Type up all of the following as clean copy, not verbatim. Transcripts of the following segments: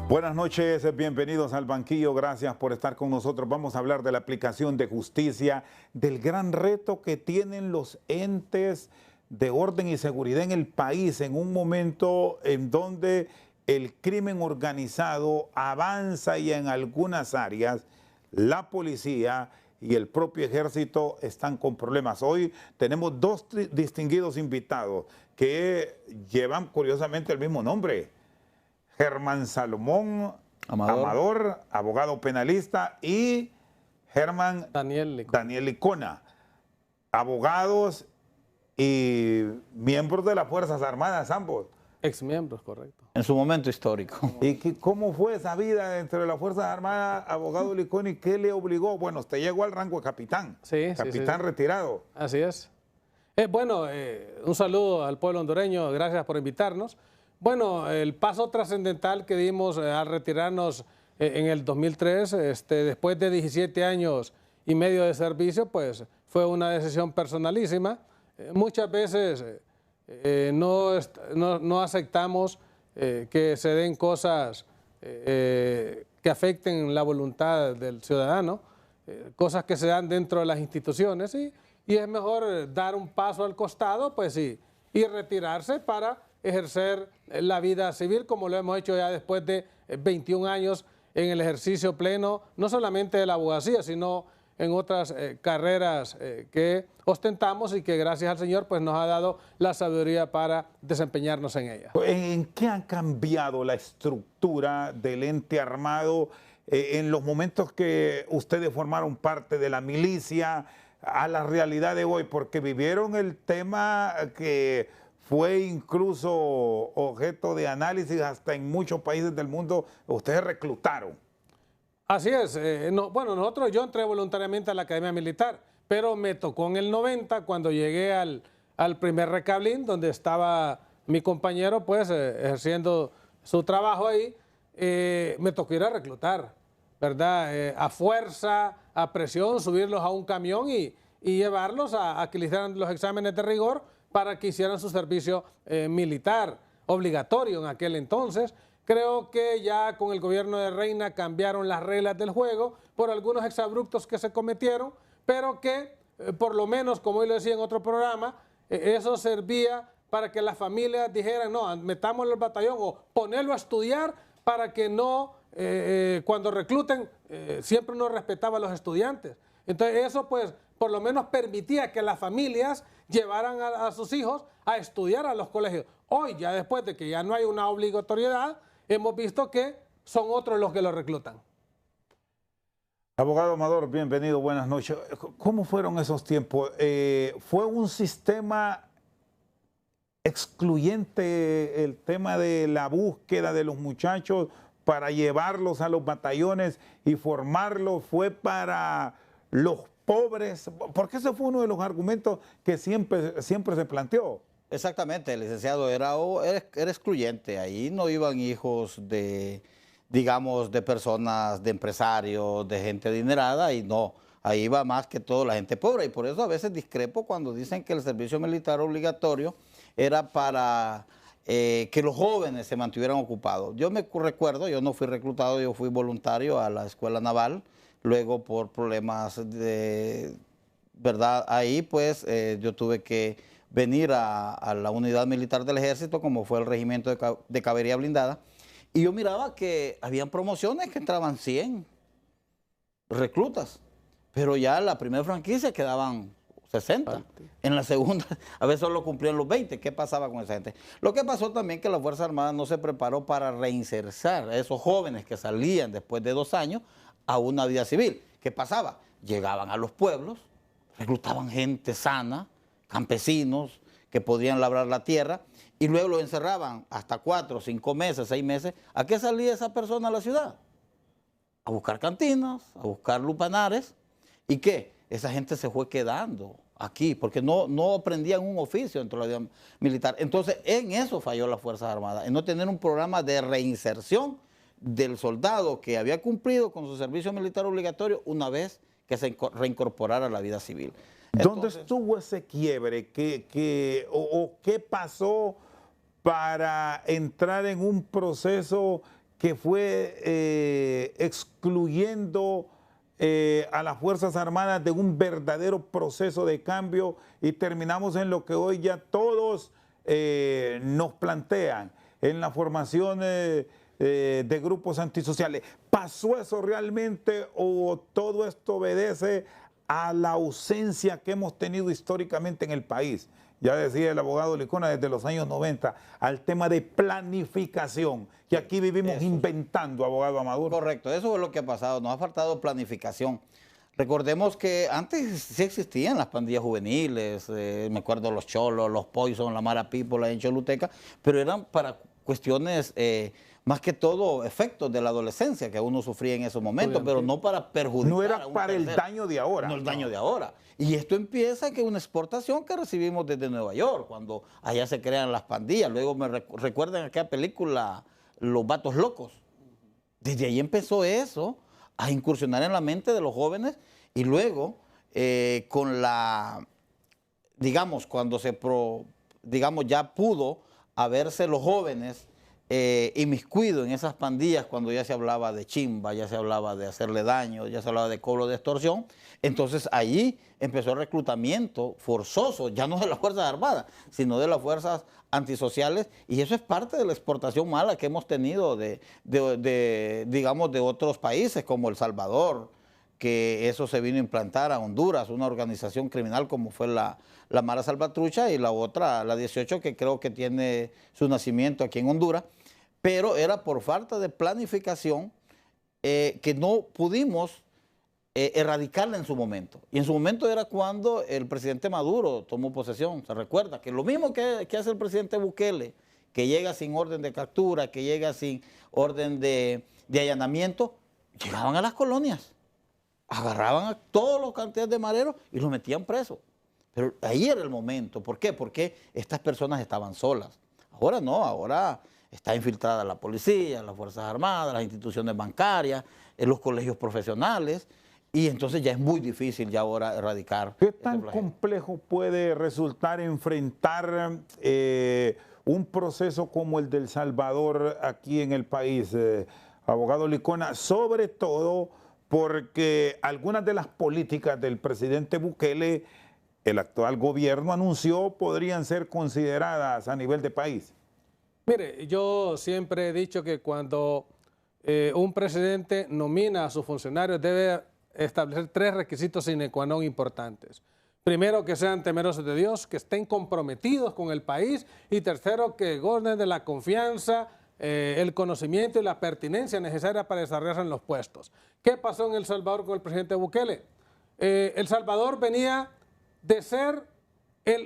Buenas noches, bienvenidos al banquillo, gracias por estar con nosotros. Vamos a hablar de la aplicación de justicia, del gran reto que tienen los entes de orden y seguridad en el país en un momento en donde el crimen organizado avanza y en algunas áreas la policía y el propio ejército están con problemas. Hoy tenemos dos distinguidos invitados que llevan curiosamente el mismo nombre. Germán Salomón Amador, abogado penalista, y Germán Daniel Licona, abogados y miembros de las Fuerzas Armadas, ambos. Exmiembros, correcto. En su momento histórico. ¿Y cómo fue esa vida dentro de las Fuerzas Armadas, abogado Licona, y qué le obligó? Bueno, usted llegó al rango de capitán, capitán retirado. Así es. Un saludo al pueblo hondureño, gracias por invitarnos. Bueno, el paso trascendental que dimos al retirarnos en el 2003, después de 17 años y medio de servicio, pues fue una decisión personalísima. Muchas veces no aceptamos que se den cosas que afecten la voluntad del ciudadano, cosas que se dan dentro de las instituciones, y es mejor dar un paso al costado, pues sí, y retirarse para ejercer la vida civil, como lo hemos hecho ya después de 21 años en el ejercicio pleno, no solamente de la abogacía, sino en otras carreras que ostentamos y que gracias al Señor pues nos ha dado la sabiduría para desempeñarnos en ella. ¿En qué ha cambiado la estructura del ente armado en los momentos que ustedes formaron parte de la milicia a la realidad de hoy? Porque vivieron el tema que fue incluso objeto de análisis hasta en muchos países del mundo. Ustedes reclutaron. Así es. Yo entré voluntariamente a la Academia Militar, pero me tocó en el 90, cuando llegué al primer recablín, donde estaba mi compañero pues ejerciendo su trabajo ahí. Me tocó ir a reclutar, ¿verdad? A fuerza, a presión, subirlos a un camión y llevarlos a que le hicieran los exámenes de rigor para que hicieran su servicio militar, obligatorio en aquel entonces. Creo que ya con el gobierno de Reina cambiaron las reglas del juego por algunos exabruptos que se cometieron, pero que por lo menos, como hoy lo decía en otro programa, eso servía para que las familias dijeran, no, metámoslo al batallón o ponerlo a estudiar para que no, cuando recluten, siempre uno respetaba a los estudiantes. Entonces eso pues por lo menos permitía que las familias llevaran a sus hijos a estudiar a los colegios. Hoy, ya después de que ya no hay una obligatoriedad, hemos visto que son otros los que lo reclutan. Abogado Amador, bienvenido, buenas noches. ¿Cómo fueron esos tiempos? ¿Fue un sistema excluyente el tema de la búsqueda de los muchachos para llevarlos a los batallones y formarlos? ¿Fue para los pobres? Porque ese fue uno de los argumentos que siempre se planteó. Exactamente, el licenciado era excluyente. Ahí no iban hijos de, digamos, de personas, de empresarios, de gente adinerada, y no. Ahí iba más que todo la gente pobre. Y por eso a veces discrepo cuando dicen que el servicio militar obligatorio era para que los jóvenes se mantuvieran ocupados. Yo me recuerdo, yo no fui reclutado, yo fui voluntario a la Escuela Naval. Luego por problemas de, ¿verdad? Ahí pues yo tuve que venir a la unidad militar del ejército, como fue el regimiento de caballería blindada, y yo miraba que habían promociones que entraban 100 reclutas, pero ya en la primera franquicia quedaban 60. En la segunda a veces solo cumplían los 20. ¿Qué pasaba con esa gente? Lo que pasó también que la Fuerza Armada no se preparó para reinsertar a esos jóvenes que salían después de 2 años a una vida civil. ¿Qué pasaba? Llegaban a los pueblos, reclutaban gente sana, campesinos que podían labrar la tierra, y luego lo encerraban hasta 4, 5 meses, 6 meses. ¿A qué salía esa persona a la ciudad? A buscar cantinas, a buscar lupanares. ¿Y qué? Esa gente se fue quedando aquí porque no aprendían un oficio dentro de la vida militar. Entonces, en eso falló las Fuerzas Armadas, en no tener un programa de reinserción del soldado que había cumplido con su servicio militar obligatorio una vez que se reincorporara a la vida civil. ¿Dónde estuvo ese quiebre? ¿Qué pasó para entrar en un proceso que fue excluyendo a las Fuerzas Armadas de un verdadero proceso de cambio y terminamos en lo que hoy ya todos nos plantean, en la formación de grupos antisociales. ¿Pasó eso realmente o todo esto obedece a la ausencia que hemos tenido históricamente en el país? Ya decía el abogado Licona desde los años 90, al tema de planificación, que aquí vivimos inventando, abogado Amador. Correcto, eso es lo que ha pasado, nos ha faltado planificación. Recordemos que antes sí existían las pandillas juveniles, me acuerdo los Cholos, los Poison, la Mara People en Choluteca, pero eran para cuestiones, más que todo, efectos de la adolescencia que uno sufría en esos momentos, pero no para perjudicar. No era para el daño de ahora. No el daño de ahora. Y esto empieza que una exportación que recibimos desde Nueva York, cuando allá se crean las pandillas. Luego me recuerdan aquella película, Los Vatos Locos. Desde ahí empezó eso, a incursionar en la mente de los jóvenes y luego con la, digamos, cuando digamos, ya pudo haberse los jóvenes inmiscuido en esas pandillas cuando ya se hablaba de chimba, ya se hablaba de hacerle daño, ya se hablaba de cobro de extorsión. Entonces allí empezó el reclutamiento forzoso, ya no de las Fuerzas Armadas, sino de las fuerzas antisociales, y eso es parte de la exportación mala que hemos tenido digamos, de otros países como El Salvador, que eso se vino a implantar a Honduras, una organización criminal como fue la Mara Salvatrucha, y la otra, la 18, que creo que tiene su nacimiento aquí en Honduras, pero era por falta de planificación que no pudimos erradicarla en su momento. Y en su momento era cuando el presidente Maduro tomó posesión. Se recuerda que lo mismo que hace el presidente Bukele, que llega sin orden de captura, que llega sin orden de allanamiento, llegaban a las colonias, agarraban a todos los cantidades de mareros y los metían presos. Pero ahí era el momento. ¿Por qué? Porque estas personas estaban solas. Ahora no, ahora está infiltrada la policía, las Fuerzas Armadas, las instituciones bancarias, los colegios profesionales, y entonces ya es muy difícil ya ahora erradicar. ¿Qué tan complejo puede resultar enfrentar un proceso como el de El Salvador aquí en el país, abogado Licona? Sobre todo porque algunas de las políticas del presidente Bukele, el actual gobierno anunció, podrían ser consideradas a nivel de país. Mire, yo siempre he dicho que cuando un presidente nomina a sus funcionarios debe establecer 3 requisitos sine qua non importantes. Primero, que sean temerosos de Dios, que estén comprometidos con el país, y tercero, que gocen de la confianza, el conocimiento y la pertinencia necesaria para desarrollarse en los puestos. ¿Qué pasó en El Salvador con el presidente Bukele? El Salvador venía de ser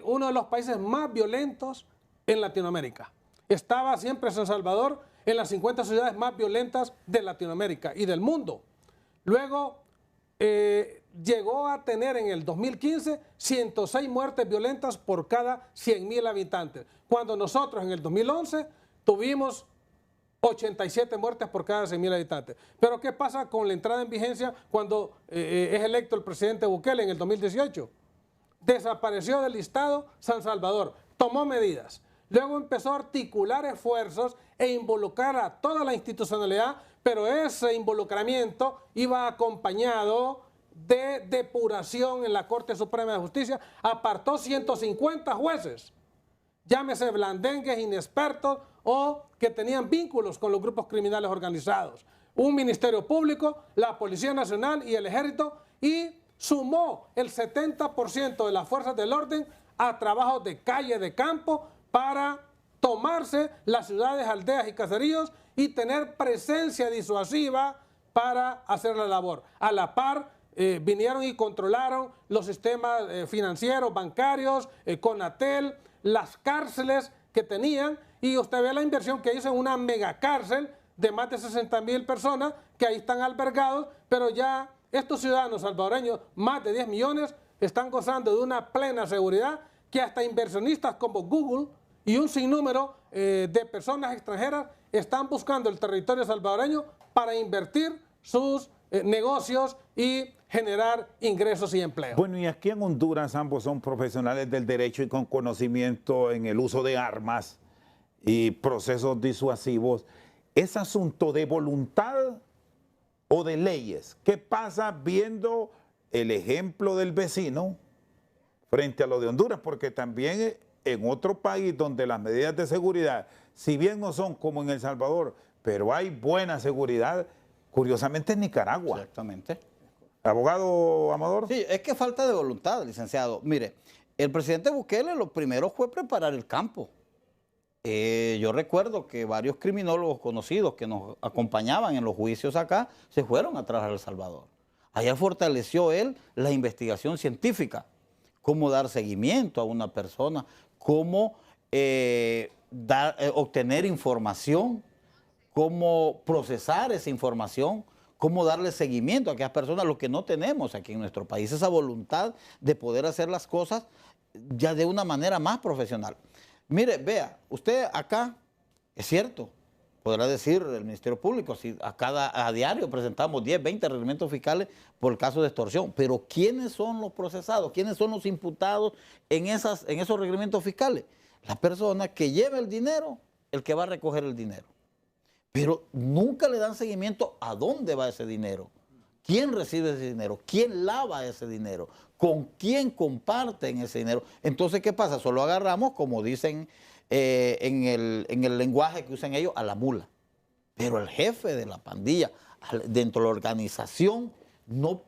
uno de los países más violentos en Latinoamérica. Estaba siempre San Salvador en las 50 ciudades más violentas de Latinoamérica y del mundo. Luego llegó a tener en el 2015 106 muertes violentas por cada 100.000 habitantes, cuando nosotros en el 2011 tuvimos 87 muertes por cada 100.000 habitantes. Pero ¿qué pasa con la entrada en vigencia cuando es electo el presidente Bukele en el 2018? Desapareció del listado San Salvador, tomó medidas. Luego empezó a articular esfuerzos e involucrar a toda la institucionalidad, pero ese involucramiento iba acompañado de depuración en la Corte Suprema de Justicia. Apartó 150 jueces, llámese blandengues, inexpertos o que tenían vínculos con los grupos criminales organizados. Un ministerio público, la Policía Nacional y el Ejército, y sumó el 70% de las fuerzas del orden a trabajos de calle, de campo, para tomarse las ciudades, aldeas y caseríos y tener presencia disuasiva para hacer la labor. A la par, vinieron y controlaron los sistemas financieros, bancarios, Conatel, las cárceles que tenían, y usted ve la inversión que hizo en una megacárcel de más de 60.000 personas que ahí están albergados, pero ya estos ciudadanos salvadoreños, más de 10 millones, están gozando de una plena seguridad que hasta inversionistas como Google y un sinnúmero de personas extranjeras están buscando el territorio salvadoreño para invertir sus negocios y generar ingresos y empleo. Bueno, y aquí en Honduras ambos son profesionales del derecho y con conocimiento en el uso de armas y procesos disuasivos. ¿Es asunto de voluntad o de leyes? ¿Qué pasa viendo el ejemplo del vecino frente a lo de Honduras? Porque también en otro país donde las medidas de seguridad, si bien no son como en El Salvador, pero hay buena seguridad, curiosamente en Nicaragua. Exactamente. Abogado Amador. Sí, es que falta de voluntad, licenciado. Mire, el presidente Bukele lo primero fue preparar el campo. Yo recuerdo que varios criminólogos conocidos que nos acompañaban en los juicios acá se fueron a trabajar a El Salvador. Allá fortaleció él la investigación científica, cómo dar seguimiento a una persona, cómo obtener información, cómo procesar esa información, cómo darle seguimiento a aquellas personas, lo que no tenemos aquí en nuestro país, esa voluntad de poder hacer las cosas ya de una manera más profesional. Mire, vea, usted acá, es cierto, podrá decir el Ministerio Público, si a diario presentamos 10, 20 reglamentos fiscales por el caso de extorsión, pero ¿quiénes son los procesados? ¿Quiénes son los imputados en esos reglamentos fiscales? La persona que lleva el dinero, el que va a recoger el dinero. Pero nunca le dan seguimiento a dónde va ese dinero, quién recibe ese dinero, quién lava ese dinero, con quién comparten ese dinero. Entonces, ¿qué pasa? Solo agarramos, como dicen en el lenguaje que usan ellos, a la mula. Pero el jefe de la pandilla, dentro de la organización, no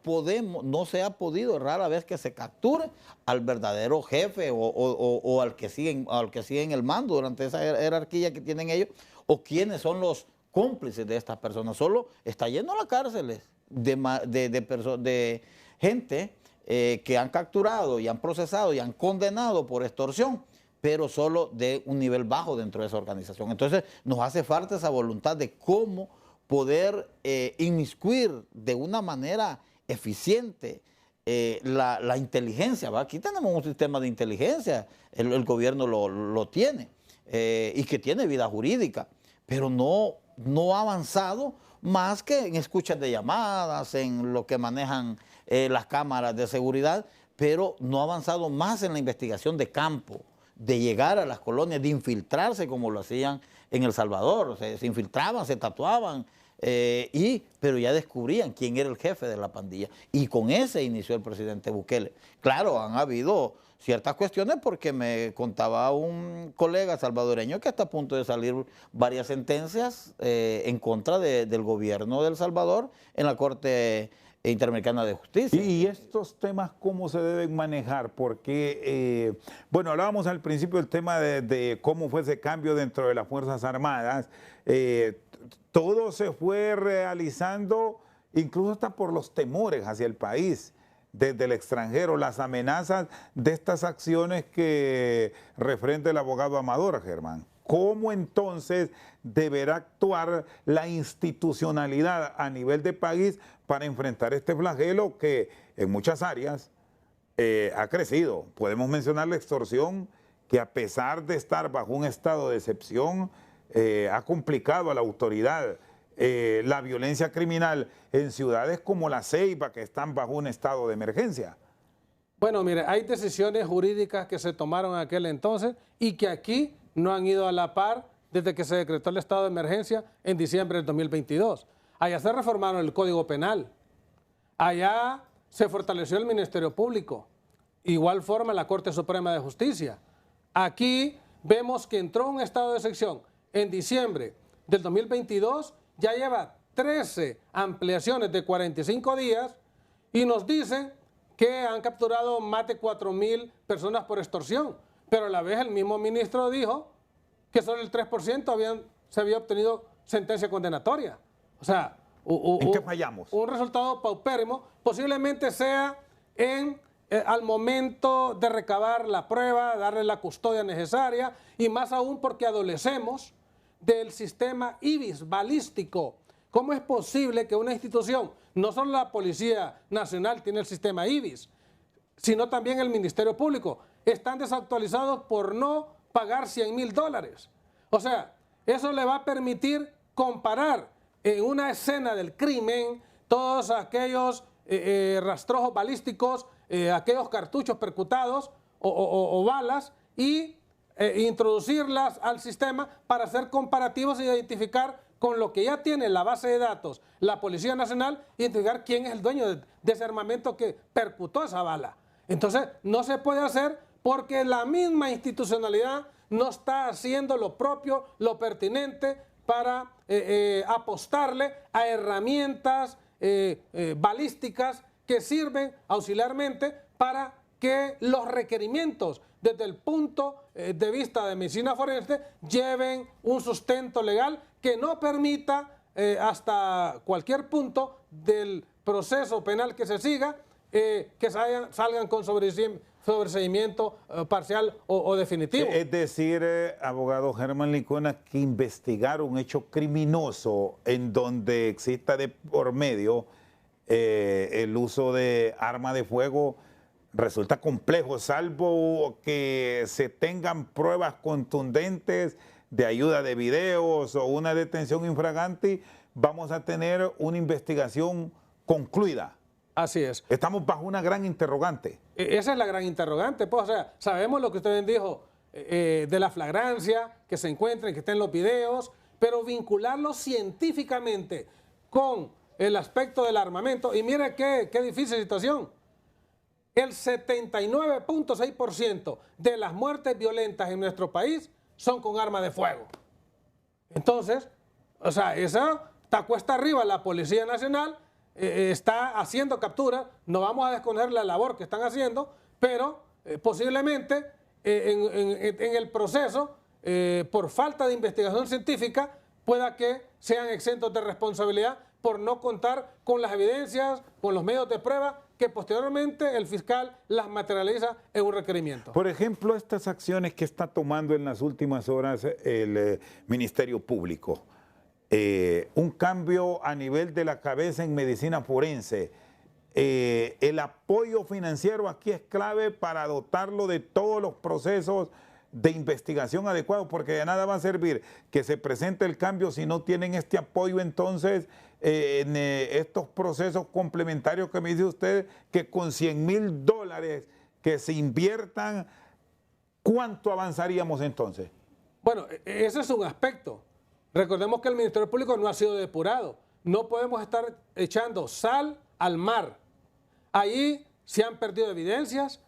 se ha podido rara vez que se capture al verdadero jefe o al que sigue en el mando durante esa jerarquía que tienen ellos, o quiénes son los cómplices de estas personas. Solo está yendo a las cárceles de gente que han capturado y han procesado y han condenado por extorsión, pero solo de un nivel bajo dentro de esa organización. Entonces nos hace falta esa voluntad de cómo poder inmiscuir de una manera eficiente la inteligencia, ¿va? Aquí tenemos un sistema de inteligencia, el gobierno lo tiene y que tiene vida jurídica, pero no ha avanzado más que en escuchas de llamadas, en lo que manejan las cámaras de seguridad, pero no ha avanzado más en la investigación de campo, de llegar a las colonias, de infiltrarse como lo hacían en El Salvador. O sea, se infiltraban, se tatuaban, pero ya descubrían quién era el jefe de la pandilla. Y con ese inició el presidente Bukele. Claro, han habido ciertas cuestiones porque me contaba un colega salvadoreño que está a punto de salir varias sentencias en contra del gobierno de El Salvador en la Corte Interamericana de Justicia. ¿Y estos temas cómo se deben manejar? Porque, bueno, hablábamos al principio del tema de cómo fue ese cambio dentro de las Fuerzas Armadas. Todo se fue realizando, incluso hasta por los temores hacia el país, desde el extranjero, las amenazas de estas acciones que refrenda el abogado Amador, Germán. ¿Cómo entonces deberá actuar la institucionalidad a nivel de país para enfrentar este flagelo que en muchas áreas ha crecido? Podemos mencionar la extorsión, que a pesar de estar bajo un estado de excepción, ha complicado a la autoridad. La violencia criminal en ciudades como La Ceiba, que están bajo un estado de emergencia. Bueno, mire, hay decisiones jurídicas que se tomaron en aquel entonces y que aquí no han ido a la par desde que se decretó el estado de emergencia en diciembre del 2022. Allá se reformaron el Código Penal, allá se fortaleció el Ministerio Público, igual forma la Corte Suprema de Justicia. Aquí vemos que entró un estado de excepción en diciembre del 2022, ya lleva 13 ampliaciones de 45 días y nos dicen que han capturado más de 4,000 personas por extorsión. Pero a la vez el mismo ministro dijo que solo el 3% se había obtenido sentencia condenatoria. O sea, ¿en qué fallamos? Un resultado paupérrimo, posiblemente sea al momento de recabar la prueba, darle la custodia necesaria, y más aún porque adolecemos del sistema IBIS balístico. ¿Cómo es posible que una institución, no solo la Policía Nacional tiene el sistema IBIS, sino también el Ministerio Público, están desactualizados por no pagar $100,000? O sea, eso le va a permitir comparar en una escena del crimen todos aquellos rastrojos balísticos, aquellos cartuchos percutados o balas y introducirlas al sistema para hacer comparativos e identificar con lo que ya tiene la base de datos la Policía Nacional, identificar quién es el dueño de ese armamento que percutó esa bala. Entonces, no se puede hacer porque la misma institucionalidad no está haciendo lo propio, lo pertinente para apostarle a herramientas balísticas que sirven auxiliarmente para que los requerimientos desde el punto de vista de medicina forense lleven un sustento legal que no permita hasta cualquier punto del proceso penal que se siga que salgan con sobreseimiento parcial o definitivo. Es decir, abogado Germán Licona, que investigar un hecho criminoso en donde exista de por medio el uso de arma de fuego resulta complejo, salvo que se tengan pruebas contundentes de ayuda de videos o una detención infragante, vamos a tener una investigación concluida. Así es. Estamos bajo una gran interrogante. Esa es la gran interrogante. Pues, o sea, sabemos lo que usted dijo de la flagrancia, que se encuentren, que estén los videos, pero vincularlo científicamente con el aspecto del armamento. Y mire qué difícil situación. El 79.6% de las muertes violentas en nuestro país son con arma de fuego. Entonces, o sea, esa está cuesta arriba la Policía Nacional, está haciendo capturas, no vamos a desconocer la labor que están haciendo, pero posiblemente en el proceso, por falta de investigación científica, pueda que sean exentos de responsabilidad por no contar con las evidencias, con los medios de prueba, que posteriormente el fiscal las materializa en un requerimiento. Por ejemplo, estas acciones que está tomando en las últimas horas el Ministerio Público, un cambio a nivel de la cabeza en medicina forense, el apoyo financiero aquí es clave para dotarlo de todos los procesos de investigación adecuados, porque de nada va a servir que se presente el cambio si no tienen este apoyo. Entonces, en estos procesos complementarios que me dice usted, que con $100,000 que se inviertan, ¿cuánto avanzaríamos entonces? Bueno, ese es un aspecto. Recordemos que el Ministerio Público no ha sido depurado. No podemos estar echando sal al mar. Ahí se han perdido evidencias.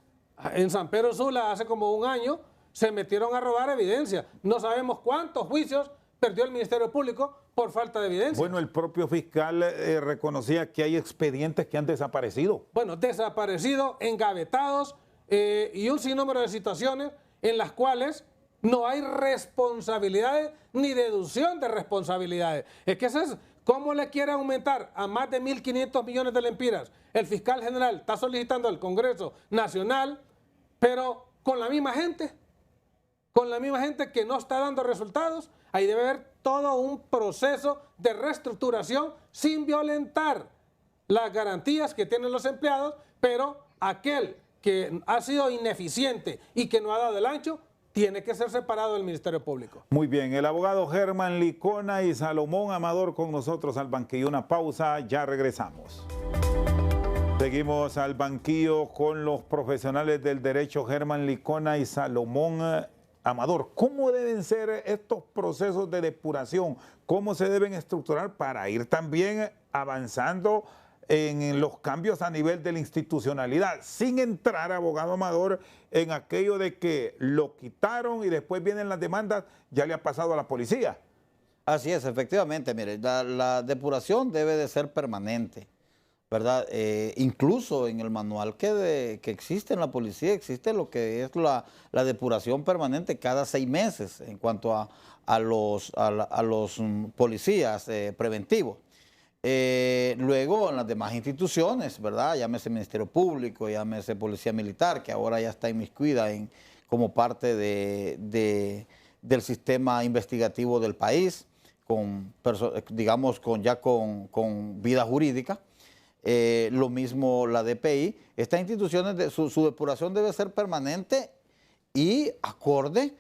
En San Pedro Sula hace como un año se metieron a robar evidencia. No sabemos cuántos juicios perdió el Ministerio Público por falta de evidencia. Bueno, el propio fiscal reconocía que hay expedientes que han desaparecido. Bueno, desaparecidos, engavetados y un sinnúmero de situaciones en las cuales no hay responsabilidades ni deducción de responsabilidades. Es que eso es, ¿cómo le quiere aumentar a más de 1.500 millones de lempiras? El fiscal general está solicitando al Congreso Nacional, pero con la misma gente que no está dando resultados. Ahí debe haber todo un proceso de reestructuración sin violentar las garantías que tienen los empleados, pero aquel que ha sido ineficiente y que no ha dado el ancho, tiene que ser separado del Ministerio Público. Muy bien, el abogado Germán Licona y Salomón Amador con nosotros al banquillo. Una pausa, ya regresamos. Seguimos al banquillo con los profesionales del derecho Germán Licona y Salomón Amador. ¿Cómo deben ser estos procesos de depuración? ¿Cómo se deben estructurar para ir también avanzando en los cambios a nivel de la institucionalidad, sin entrar, abogado Amador, en aquello de que lo quitaron y después vienen las demandas, ya le ha pasado a la policía? Así es, efectivamente, mire, la depuración debe de ser permanente, ¿verdad? Incluso en el manual que existe en la policía, existe lo que es la depuración permanente cada 6 meses en cuanto a los policías preventivos. Luego en las demás instituciones, ¿verdad? Llámese Ministerio Público, llámese Policía Militar, que ahora ya está inmiscuida como parte del sistema investigativo del país, digamos con vida jurídica. Lo mismo la DPI. Estas instituciones, su depuración debe ser permanente y acorde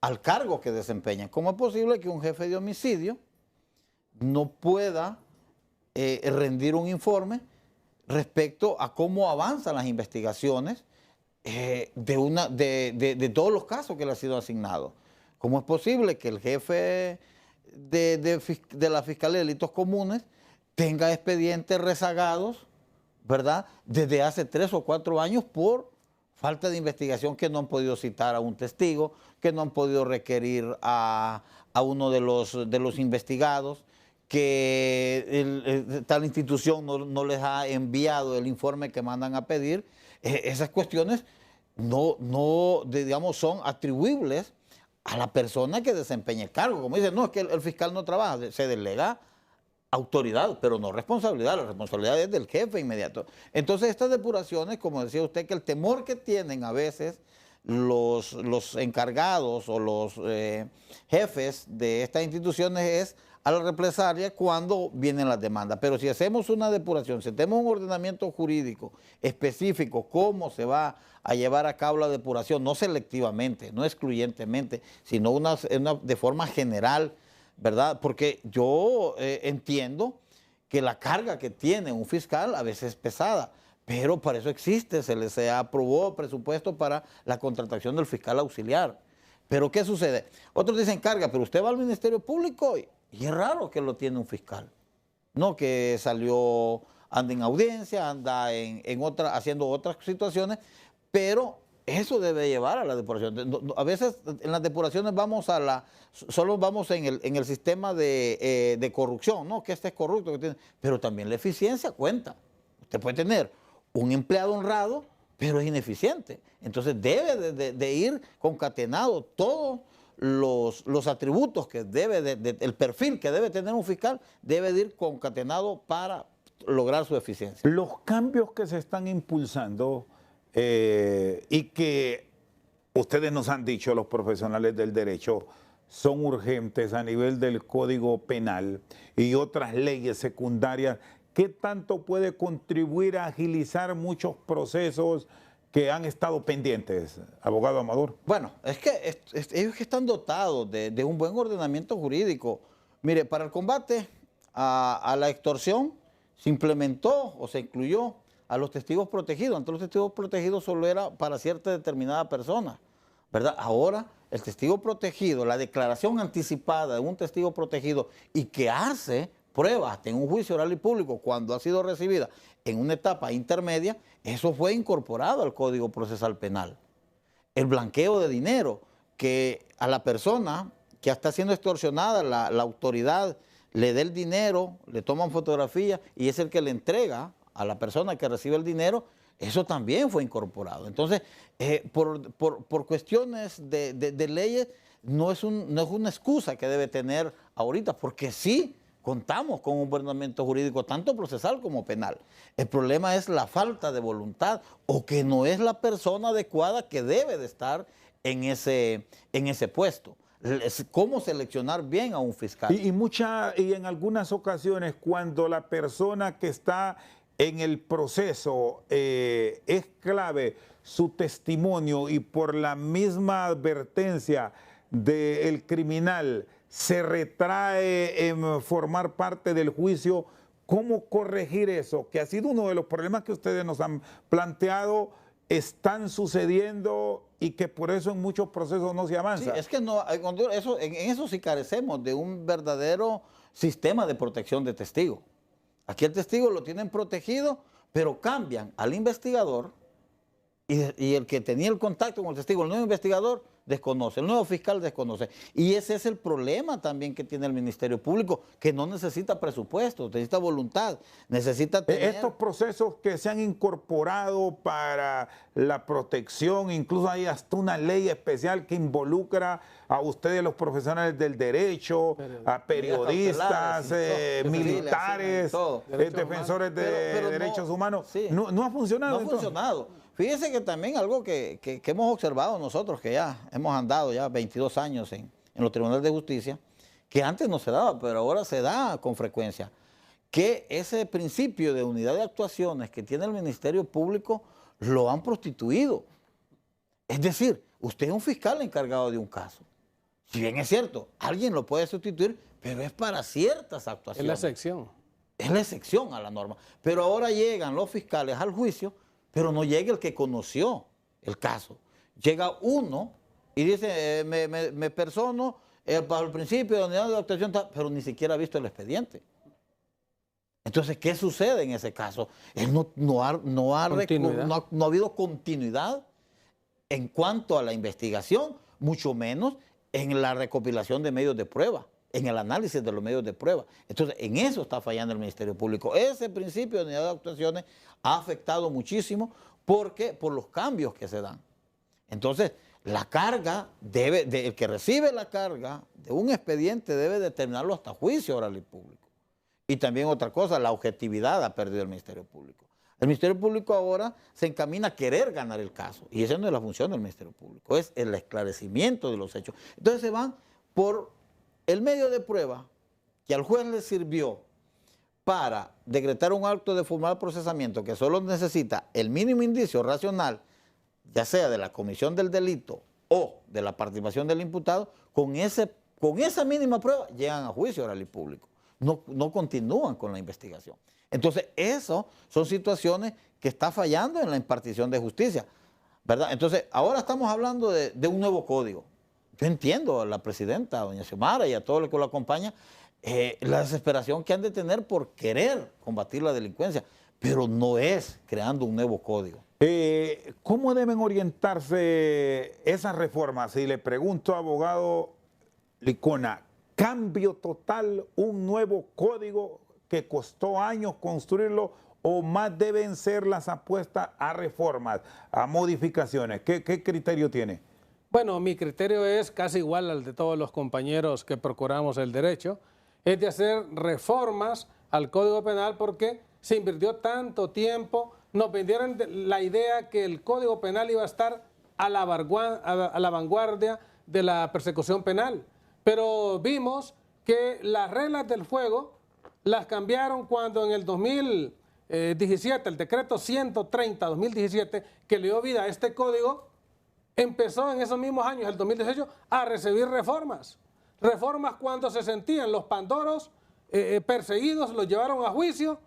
al cargo que desempeñan. ¿Cómo es posible que un jefe de homicidio no pueda rendir un informe respecto a cómo avanzan las investigaciones de todos los casos que le han sido asignados? ¿Cómo es posible que el jefe de la Fiscalía de Delitos Comunes tenga expedientes rezagados, ¿verdad?, desde hace 3 o 4 años por falta de investigación, que no han podido citar a un testigo, que no han podido requerir a uno de los investigados, que tal institución no les ha enviado el informe que mandan a pedir. Esas cuestiones digamos, son atribuibles a la persona que desempeña el cargo. Como dicen, no, es que el fiscal no trabaja, se delega autoridad, pero no responsabilidad. La responsabilidad es del jefe inmediato. Entonces, estas depuraciones, como decía usted, que el temor que tienen a veces los encargados o los jefes de estas instituciones es a la represalia cuando vienen las demandas. Pero si hacemos una depuración, si tenemos un ordenamiento jurídico específico, cómo se va a llevar a cabo la depuración, no selectivamente, no excluyentemente, sino de forma general, ¿verdad? Porque yo entiendo que la carga que tiene un fiscal a veces es pesada, pero para eso existe, se aprobó presupuesto para la contratación del fiscal auxiliar. Pero ¿qué sucede? Otros dicen carga, pero usted va al Ministerio Público y es raro que lo tiene un fiscal. No que anda en audiencia, anda haciendo otras situaciones, pero eso debe llevar a la depuración. A veces en las depuraciones solo vamos en el sistema de corrupción, ¿no? Que este es corrupto, pero también la eficiencia cuenta. Usted puede tener un empleado honrado, pero es ineficiente. Entonces debe de ir concatenado todos los atributos que el perfil que debe tener un fiscal, debe de ir concatenado para lograr su eficiencia. Los cambios que se están impulsando y que ustedes nos han dicho, los profesionales del derecho, son urgentes a nivel del Código Penal y otras leyes secundarias, ¿qué tanto puede contribuir a agilizar muchos procesos que han estado pendientes, abogado Amador? Bueno, es que ellos que están dotados de un buen ordenamiento jurídico. Mire, para el combate a la extorsión se implementó o se incluyó a los testigos protegidos. Antes los testigos protegidos solo era para cierta determinada persona, ¿verdad? Ahora el testigo protegido, la declaración anticipada de un testigo protegido y que hace pruebas en un juicio oral y público cuando ha sido recibida en una etapa intermedia, eso fue incorporado al Código Procesal Penal. El blanqueo de dinero, que a la persona que está siendo extorsionada, la autoridad le dé el dinero, le toman fotografía y es el que le entrega a la persona que recibe el dinero, eso también fue incorporado. Entonces, por cuestiones de leyes, no es una excusa que debe tener ahorita, porque sí contamos con un ordenamiento jurídico tanto procesal como penal. El problema es la falta de voluntad o que no es la persona adecuada que debe de estar en ese puesto. ¿Cómo seleccionar bien a un fiscal? Y en algunas ocasiones, cuando la persona que está en el proceso es clave su testimonio y por la misma advertencia del criminal se retrae en formar parte del juicio, ¿cómo corregir eso? Que ha sido uno de los problemas que ustedes nos han planteado, están sucediendo y que por eso en muchos procesos no se avanza. Sí, es que en eso sí carecemos de un verdadero sistema de protección de testigos. Aquí el testigo lo tienen protegido, pero cambian al investigador y el que tenía el contacto con el testigo, el nuevo investigador, desconoce, el nuevo fiscal desconoce. Y ese es el problema también que tiene el Ministerio Público, que no necesita presupuesto, necesita voluntad, necesita tener... Estos procesos que se han incorporado para la protección, incluso hay hasta una ley especial que involucra a ustedes los profesionales del derecho, a periodistas, militares, defensores de derechos humanos. Sí, no ha funcionado. No ha funcionado. Fíjense que también algo que hemos observado nosotros, que ya hemos andado ya 22 años en los tribunales de justicia, que antes no se daba, pero ahora se da con frecuencia, que ese principio de unidad de actuaciones que tiene el Ministerio Público lo han prostituido. Es decir, usted es un fiscal encargado de un caso. Si bien es cierto, alguien lo puede sustituir, pero es para ciertas actuaciones. Es la excepción. Es la excepción a la norma. Pero ahora llegan los fiscales al juicio, pero no llega el que conoció el caso. Llega uno y dice, me persono bajo el principio de unidad de actuación, pero ni siquiera ha visto el expediente. Entonces, ¿qué sucede en ese caso? Él no ha habido continuidad en cuanto a la investigación, mucho menos en la recopilación de medios de prueba, en el análisis de los medios de prueba. Entonces, en eso está fallando el Ministerio Público. Ese principio de unidad de actuaciones ha afectado muchísimo por los cambios que se dan. Entonces, la carga el que recibe la carga de un expediente debe determinarlo hasta juicio oral y público. Y también otra cosa, la objetividad ha perdido el Ministerio Público. El Ministerio Público ahora se encamina a querer ganar el caso. Y esa no es la función del Ministerio Público, es el esclarecimiento de los hechos. Entonces se van por el medio de prueba que al juez le sirvió para decretar un acto de formal procesamiento que solo necesita el mínimo indicio racional, ya sea de la comisión del delito o de la participación del imputado, con esa mínima prueba llegan a juicio oral y público. No continúan con la investigación. Entonces, eso son situaciones que está fallando en la impartición de justicia, ¿verdad? Entonces, ahora estamos hablando de un nuevo código. Yo entiendo a la presidenta, a doña Xiomara, y a todo lo que lo acompaña, la desesperación que han de tener por querer combatir la delincuencia, pero no es creando un nuevo código. ¿Cómo deben orientarse esas reformas? Si le pregunto, abogado Licona, ¿cambio total, un nuevo código que costó años construirlo, o más deben ser las apuestas a reformas, a modificaciones? ¿Qué criterio tiene? Bueno, mi criterio es casi igual al de todos los compañeros que procuramos el derecho, es de hacer reformas al Código Penal porque se invirtió tanto tiempo, nos vendieron la idea que el Código Penal iba a estar a la vanguardia de la persecución penal. Pero vimos que las reglas del juego las cambiaron cuando en el 2017, el decreto 130-2017, que le dio vida a este código, empezó en esos mismos años, el 2018, a recibir reformas. Reformas cuando se sentían los pandoros perseguidos, los llevaron a juicio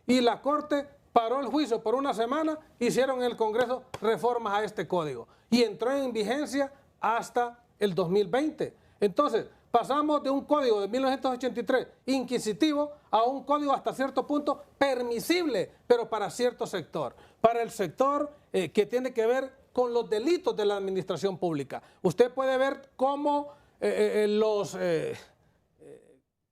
y la Corte paró el juicio por una semana, hicieron en el Congreso reformas a este código y entró en vigencia hasta el 2020. Entonces, pasamos de un código de 1983 inquisitivo a un código hasta cierto punto permisible, pero para cierto sector. Para el sector que tiene que ver con los delitos de la administración pública. Usted puede ver cómo los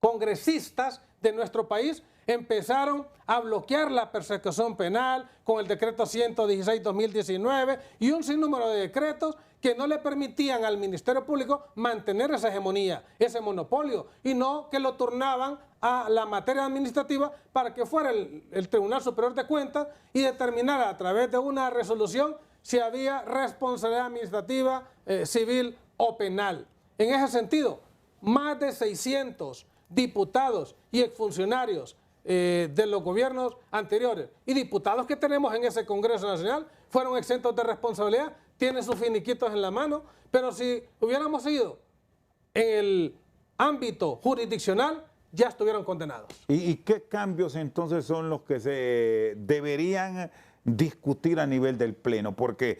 congresistas de nuestro país empezaron a bloquear la persecución penal con el decreto 116-2019 y un sinnúmero de decretos que no le permitían al Ministerio Público mantener esa hegemonía, ese monopolio, y no que lo turnaban a la materia administrativa para que fuera el Tribunal Superior de Cuentas y determinara a través de una resolución si había responsabilidad administrativa, civil o penal. En ese sentido, más de 600 diputados y exfuncionarios de los gobiernos anteriores y diputados que tenemos en ese Congreso Nacional fueron exentos de responsabilidad, tienen sus finiquitos en la mano, pero si hubiéramos seguido en el ámbito jurisdiccional, ya estuvieron condenados. ¿Y qué cambios entonces son los que se deberían discutir a nivel del Pleno? Porque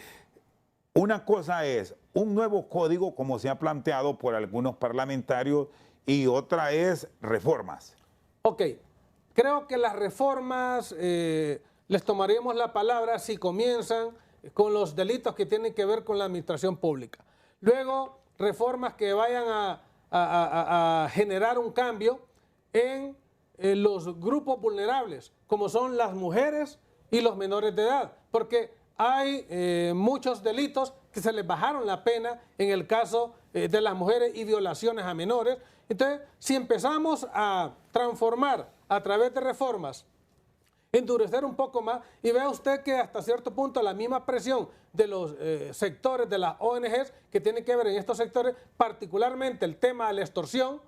una cosa es un nuevo código, como se ha planteado por algunos parlamentarios, y otra es reformas. Ok, creo que las reformas les tomaríamos la palabra si comienzan con los delitos que tienen que ver con la administración pública. Luego, reformas que vayan a generar un cambio en los grupos vulnerables, como son las mujeres y los menores de edad, porque hay muchos delitos que se les bajaron la pena en el caso de las mujeres y violaciones a menores. Entonces, si empezamos a transformar a través de reformas, endurecer un poco más, y vea usted que hasta cierto punto la misma presión de los sectores de las ONGs que tienen que ver en estos sectores, particularmente el tema de la extorsión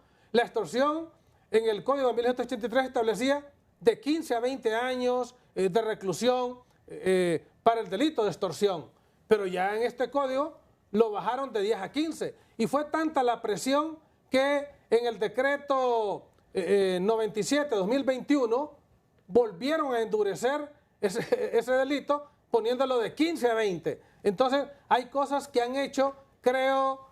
en el Código de 1983 establecía de 15 a 20 años de reclusión para el delito de extorsión, pero ya en este código lo bajaron de 10 a 15 y fue tanta la presión que en el decreto 97-2021 volvieron a endurecer ese delito poniéndolo de 15 a 20. Entonces hay cosas que han hecho, creo,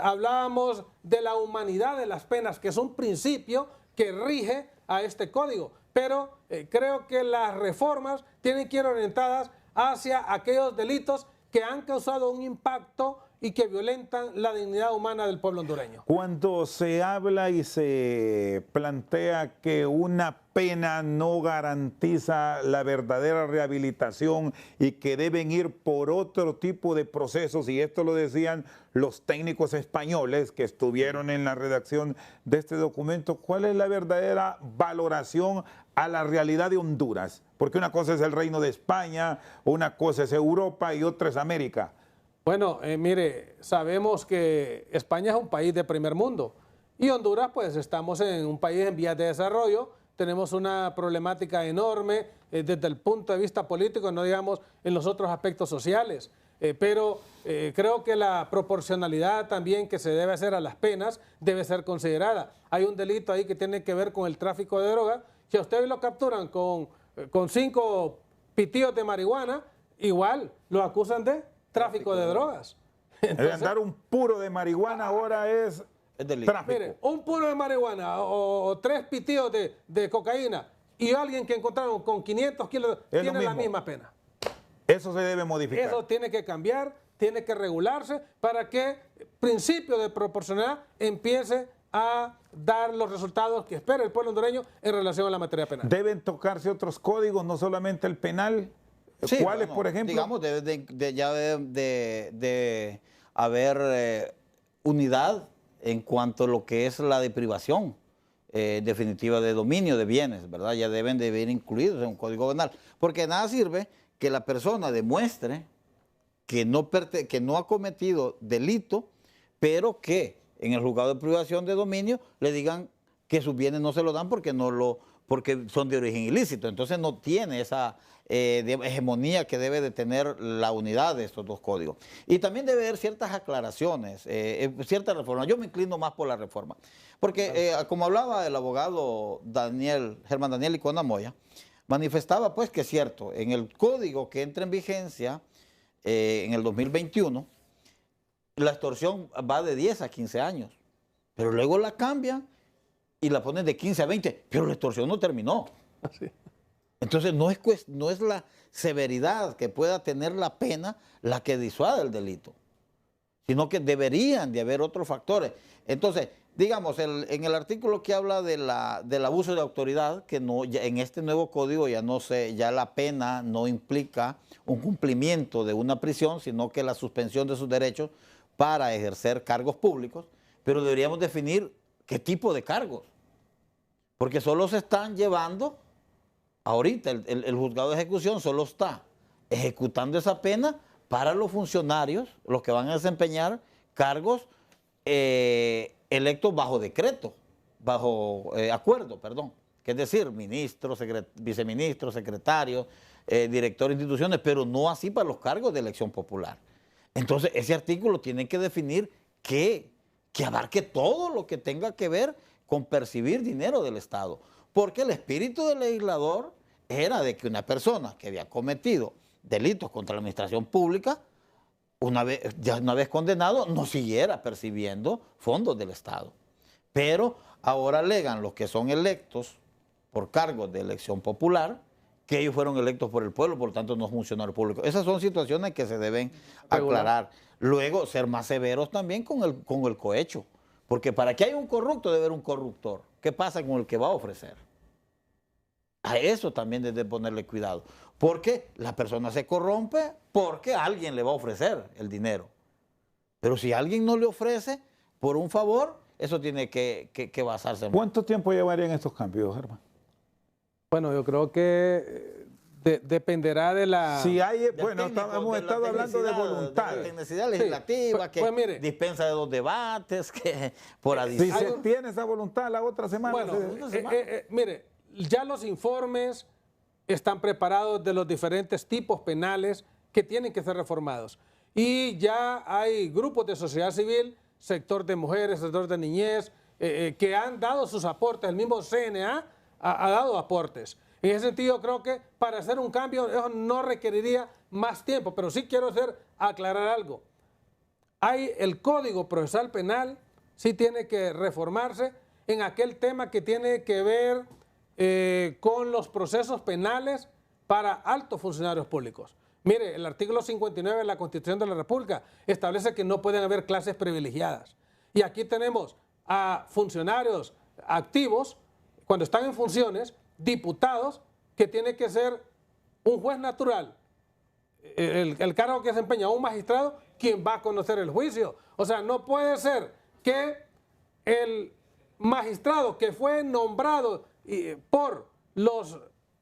hablábamos de la humanidad de las penas, que es un principio que rige a este código. Pero creo que las reformas tienen que ir orientadas hacia aquellos delitos que han causado un impacto y que violentan la dignidad humana del pueblo hondureño. Cuando se habla y se plantea que una pena no garantiza la verdadera rehabilitación y que deben ir por otro tipo de procesos, y esto lo decían los técnicos españoles que estuvieron en la redacción de este documento, ¿cuál es la verdadera valoración a la realidad de Honduras? Porque una cosa es el Reino de España, una cosa es Europa y otra es América. Bueno, mire, sabemos que España es un país de primer mundo y Honduras, pues estamos en un país en vías de desarrollo, tenemos una problemática enorme desde el punto de vista político, no digamos en los otros aspectos sociales, pero creo que la proporcionalidad también que se debe hacer a las penas debe ser considerada. Hay un delito ahí que tiene que ver con el tráfico de droga, si a usted lo capturan con 5 pitillos de marihuana, igual lo acusan de tráfico de drogas. Entonces, andar un puro de marihuana ahora es delito. tráfico. Mire, un puro de marihuana o 3 pitillos de cocaína y alguien que encontraron con 500 kilos tiene la misma pena. Eso se debe modificar. Eso tiene que cambiar, tiene que regularse para que el principio de proporcionalidad empiece a dar los resultados que espera el pueblo hondureño en relación a la materia penal. Deben tocarse otros códigos, no solamente el penal. Sí, ¿Cuáles, bueno, por ejemplo? digamos, debe de haber unidad en cuanto a lo que es la deprivación definitiva de dominio de bienes, ¿verdad? Ya deben de ir incluidos en un código penal. Porque nada sirve que la persona demuestre que no ha cometido delito, pero que en el juzgado de privación de dominio le digan que sus bienes no se lo dan porque son de origen ilícito. Entonces no tiene esa hegemonía que debe de tener la unidad de estos dos códigos. Y también debe haber ciertas aclaraciones, ciertas reformas. Yo me inclino más por la reforma. Porque como hablaba el abogado Germán Daniel Icona Moya, manifestaba pues que es cierto, en el código que entra en vigencia en el 2021, la extorsión va de 10 a 15 años, pero luego la cambian y la ponen de 15 a 20, pero la extorsión no terminó. Sí. Entonces no es la severidad que pueda tener la pena la que disuade el delito, sino que deberían de haber otros factores. Entonces, digamos, en el artículo que habla del abuso de autoridad, que no, ya en este nuevo código ya la pena no implica un cumplimiento de una prisión, sino que la suspensión de sus derechos para ejercer cargos públicos, pero deberíamos definir qué tipo de cargos, porque solo se están llevando, ahorita el juzgado de ejecución solo está ejecutando esa pena para los funcionarios, los que van a desempeñar cargos electos bajo decreto, bajo acuerdo, perdón, que es decir, ministros, viceministros, secretarios, directores de instituciones, pero no así para los cargos de elección popular. Entonces, ese artículo tiene que definir que abarque todo lo que tenga que ver con percibir dinero del Estado. Porque el espíritu del legislador era de que una persona que había cometido delitos contra la administración pública, una vez condenado, no siguiera percibiendo fondos del Estado. Pero ahora alegan los que son electos por cargos de elección popular, que ellos fueron electos por el pueblo, por lo tanto no es funcionario público. Esas son situaciones que se deben aclarar. Luego, ser más severos también con el cohecho. Porque para que haya un corrupto debe haber un corruptor. ¿Qué pasa con el que va a ofrecer? A eso también debe ponerle cuidado. Porque la persona se corrompe porque alguien le va a ofrecer el dinero. Pero si alguien no le ofrece por un favor, eso tiene que basarse en... ¿Cuánto tiempo llevarían estos cambios, Germán? Bueno, yo creo que dependerá de la... Si hay, bueno, hemos estado hablando de voluntad. De la necesidad legislativa, sí, pues mire, dispensa de 2 debates, que por Si adición... se tiene esa voluntad la otra semana. bueno, mire, ya los informes están preparados de los diferentes tipos penales que tienen que ser reformados. Y ya hay grupos de sociedad civil, sector de mujeres, sector de niñez, que han dado sus aportes. El mismo CNA ha dado aportes. En ese sentido, creo que para hacer un cambio eso no requeriría más tiempo, pero sí quiero aclarar algo. hay el Código Procesal Penal, sí tiene que reformarse en aquel tema que tiene que ver con los procesos penales para altos funcionarios públicos. Mire, el artículo 59 de la Constitución de la República establece que no pueden haber clases privilegiadas. Y aquí tenemos a funcionarios activos, cuando están en funciones, diputados, que tiene que ser un juez natural, el cargo que desempeña un magistrado, quien va a conocer el juicio. O sea, no puede ser que el magistrado que fue nombrado por los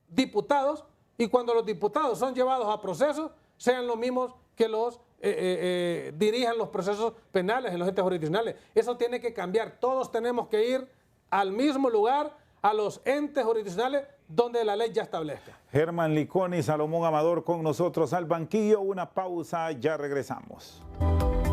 diputados, y cuando los diputados son llevados a procesos, sean los mismos que los dirijan los procesos penales en los entes jurisdiccionales. Eso tiene que cambiar. Todos tenemos que ir al mismo lugar, a los entes jurisdiccionales donde la ley ya establezca. Germán Licona y Salomón Amador con nosotros al banquillo. Una pausa, ya regresamos.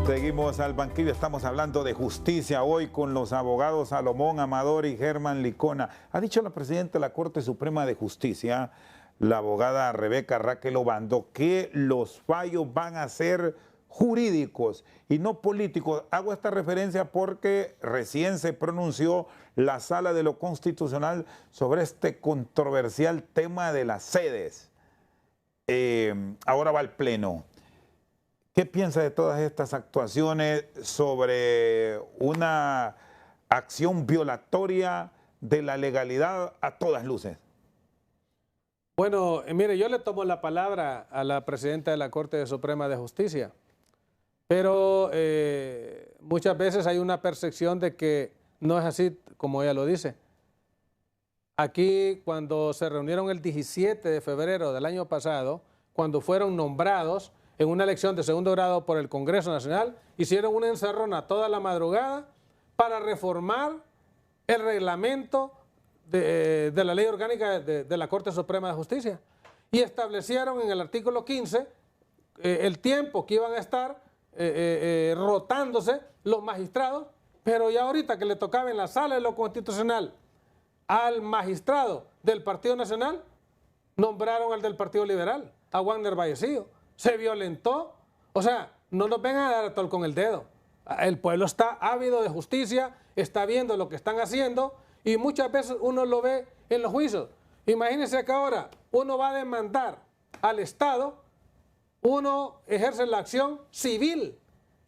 Seguimos al banquillo, estamos hablando de justicia hoy con los abogados Salomón Amador y Germán Licona. Ha dicho la presidenta de la Corte Suprema de Justicia, la abogada Rebeca Raquel Obando, que los fallos van a ser jurídicos y no políticos. Hago esta referencia porque recién se pronunció la Sala de lo Constitucional sobre este controversial tema de las sedes. Ahora va al Pleno. ¿Qué piensa de todas estas actuaciones sobre una acción violatoria de la legalidad a todas luces? Bueno, mire, yo le tomo la palabra a la presidenta de la Corte Suprema de Justicia, pero muchas veces hay una percepción de que no es así como ella lo dice. Aquí, cuando se reunieron el 17 de febrero del año pasado, cuando fueron nombrados en una elección de segundo grado por el Congreso Nacional, hicieron una encerrona toda la madrugada para reformar el reglamento de la Ley Orgánica de la Corte Suprema de Justicia. Y establecieron en el artículo 15 el tiempo que iban a estar rotándose los magistrados, pero ya ahorita que le tocaba en la Sala de lo Constitucional al magistrado del Partido Nacional, nombraron al del Partido Liberal, a Wagner Vallecillo. Se violentó. O sea, no nos vengan a dar a tol con el dedo. El pueblo está ávido de justicia, está viendo lo que están haciendo y muchas veces uno lo ve en los juicios. Imagínense que ahora uno va a demandar al Estado, uno ejerce la acción civil.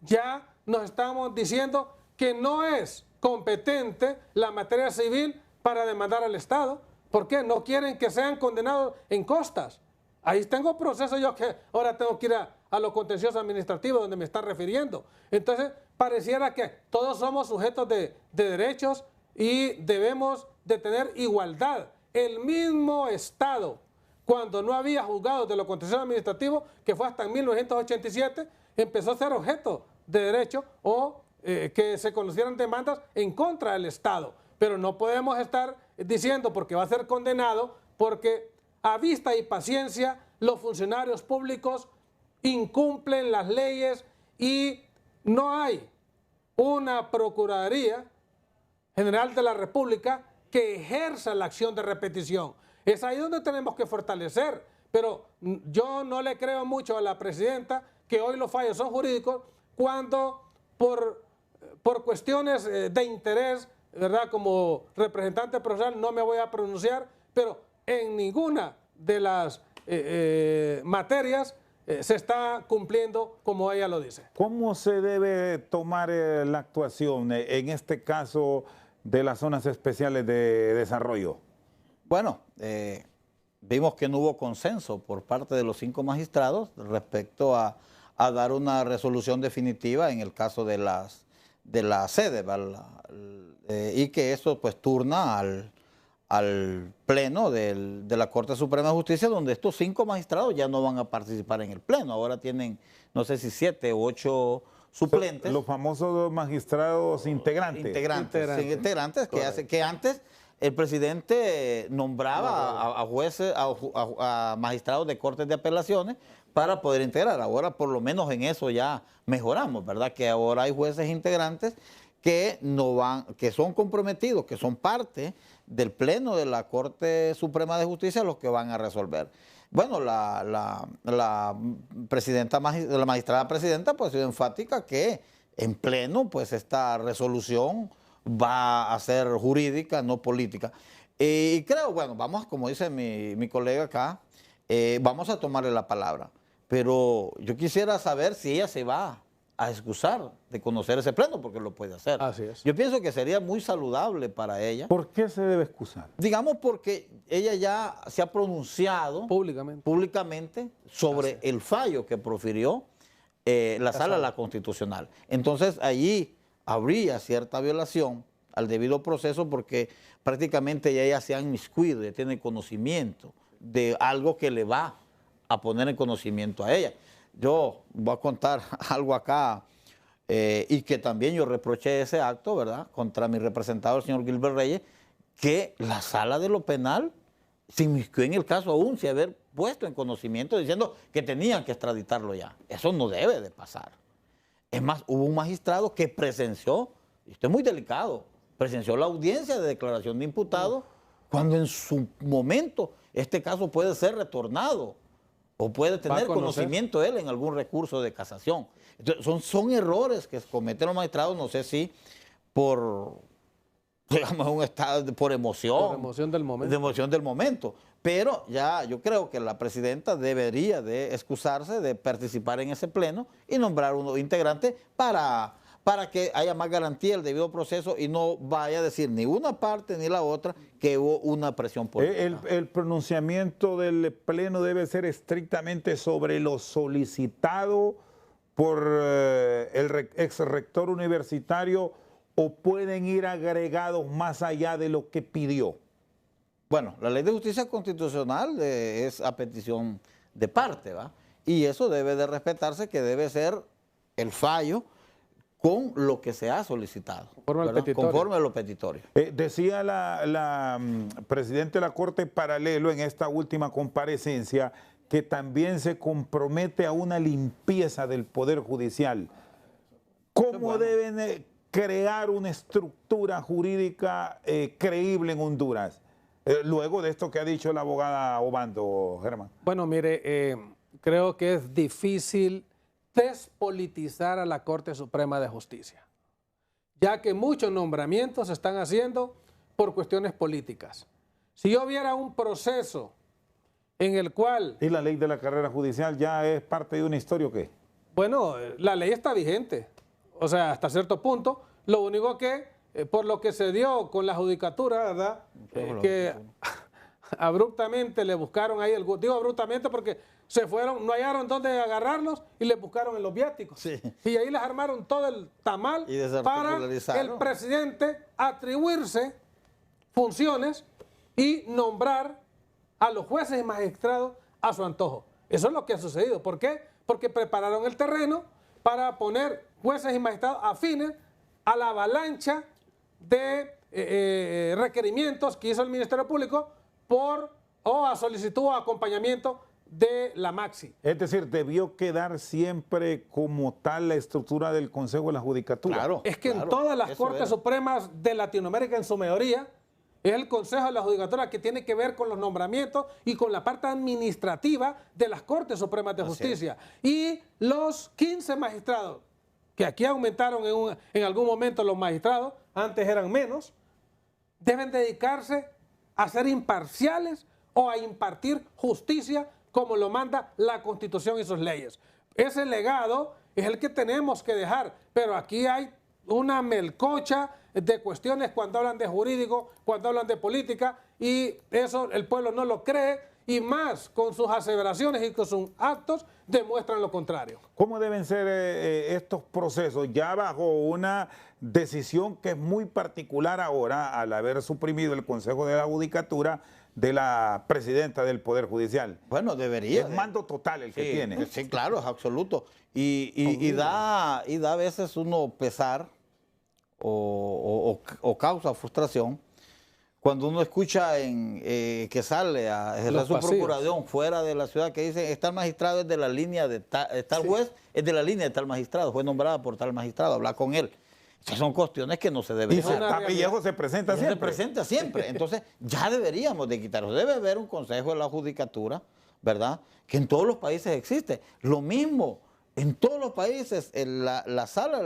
Ya nos estamos diciendo que no es competente la materia civil para demandar al Estado. ¿Por qué? No quieren que sean condenados en costas. Ahí tengo procesos yo que ahora tengo que ir a los contenciosos administrativos donde me está refiriendo. Entonces, pareciera que todos somos sujetos de derechos y debemos de tener igualdad. El mismo Estado, cuando no había juzgados de los contenciosos administrativos, que fue hasta en 1987, empezó a ser objeto de derecho o que se conocieran demandas en contra del Estado. Pero no podemos estar diciendo porque va a ser condenado, porque a vista y paciencia los funcionarios públicos incumplen las leyes y no hay una Procuraduría General de la República que ejerza la acción de repetición. Es ahí donde tenemos que fortalecer, pero yo no le creo mucho a la presidenta que hoy los fallos son jurídicos cuando por cuestiones de interés, ¿verdad? Como representante procesal no me voy a pronunciar, pero en ninguna de las materias se está cumpliendo como ella lo dice. ¿Cómo se debe tomar la actuación en este caso de las zonas especiales de desarrollo? Bueno, vimos que no hubo consenso por parte de los 5 magistrados respecto a dar una resolución definitiva en el caso de la sede, y que eso pues turna al Pleno de la Corte Suprema de Justicia, donde estos 5 magistrados ya no van a participar en el Pleno. Ahora tienen, no sé si 7 u 8 suplentes. Los famosos magistrados integrantes. Integrantes que antes el presidente nombraba a jueces, a magistrados de cortes de apelaciones para poder integrar. Ahora por lo menos en eso ya mejoramos, ¿verdad? Que ahora hay jueces integrantes que no van, que son comprometidos, que son parte del Pleno de la Corte Suprema de Justicia los que van a resolver. Bueno, la magistrada presidenta pues ha sido enfática que en pleno pues esta resolución va a ser jurídica, no política. Y creo, bueno, vamos, como dice mi colega acá, vamos a tomarle la palabra. Pero yo quisiera saber si ella se va a excusar de conocer ese pleno, porque lo puede hacer. Así es. Yo pienso que sería muy saludable para ella. ¿Por qué se debe excusar? Digamos porque ella ya se ha pronunciado públicamente sobre el fallo que profirió la Sala de la Constitucional. Entonces allí habría cierta violación al debido proceso porque prácticamente ella se ha inmiscuido, ya tiene conocimiento de algo que le va a poner en conocimiento a ella. Yo voy a contar algo acá y que también yo reproché ese acto, ¿verdad?, contra mi representado, el señor Gilbert Reyes, que la Sala de lo Penal se inmiscuyó en el caso aún sin haber puesto en conocimiento diciendo que tenían que extraditarlo ya. Eso no debe de pasar. Es más, hubo un magistrado que presenció, y esto es muy delicado, presenció la audiencia de declaración de imputado cuando en su momento este caso puede ser retornado o puede tener conocimiento él en algún recurso de casación. Entonces, son errores que cometen los magistrados, no sé si por, digamos, un estado por emoción. Por emoción del momento. De emoción del momento. Pero ya yo creo que la presidenta debería de excusarse de participar en ese pleno y nombrar un integrante para que haya más garantía del debido proceso y no vaya a decir ni una parte ni la otra que hubo una presión política. El pronunciamiento del pleno debe ser estrictamente sobre lo solicitado por el ex rector universitario o pueden ir agregados más allá de lo que pidió. Bueno, la Ley de Justicia Constitucional es a petición de parte, ¿va? Y eso debe de respetarse, que debe ser el fallo con lo que se ha solicitado. Conforme a lo petitorio. Decía la presidenta de la Corte Paralelo en esta última comparecencia que también se compromete a una limpieza del Poder Judicial. ¿Cómo deben crear una estructura jurídica creíble en Honduras? Luego de esto que ha dicho la abogada Obando, Germán. Bueno, mire, creo que es difícil despolitizar a la Corte Suprema de Justicia, ya que muchos nombramientos se están haciendo por cuestiones políticas. Si yo viera un proceso en el cual... ¿Y la ley de la carrera judicial ya es parte de una historia o qué? Bueno, la ley está vigente, o sea, hasta cierto punto. Lo único que, por lo que se dio con la judicatura, ¿verdad? Que abruptamente le buscaron ahí, digo abruptamente porque se fueron, no hallaron dónde agarrarlos y les buscaron en los viáticos. Sí. Y ahí les armaron todo el tamal para el presidente atribuirse funciones y nombrar a los jueces y magistrados a su antojo. Eso es lo que ha sucedido. ¿Por qué? Porque prepararon el terreno para poner jueces y magistrados afines a la avalancha de requerimientos que hizo el Ministerio Público a solicitud o acompañamiento de la Maxi. Es decir, debió quedar siempre como tal la estructura del Consejo de la Judicatura. Claro, es que en todas las Cortes Supremas de Latinoamérica, en su mayoría, es el Consejo de la Judicatura que tiene que ver con los nombramientos y con la parte administrativa de las Cortes Supremas de Justicia. Y los 15 magistrados, que aquí aumentaron en algún momento los magistrados, antes eran menos, deben dedicarse a ser imparciales o a impartir justicia como lo manda la Constitución y sus leyes. Ese legado es el que tenemos que dejar, pero aquí hay una melcocha de cuestiones cuando hablan de jurídico, cuando hablan de política, y eso el pueblo no lo cree, y más con sus aseveraciones y con sus actos demuestran lo contrario. ¿Cómo deben ser estos procesos ya bajo una decisión que es muy particular ahora al haber suprimido el Consejo de la Judicatura de la presidenta del Poder Judicial? Bueno, debería. Es mando total el que tiene. Sí, claro, es absoluto. Y da a veces uno pesar o causa frustración cuando uno escucha que sale a ejercer su procuración fuera de la ciudad, que dice, tal magistrado es de la línea de tal juez, es de la línea de tal magistrado, fue nombrada por tal magistrado, habla con él. Esas son cuestiones que no se Y deberían. se está Villejo se presenta Se siempre. presenta siempre. Entonces, ya deberíamos de quitarlo. Debe haber un consejo de la judicatura, ¿verdad? Que en todos los países existe. Lo mismo, en todos los países, la sala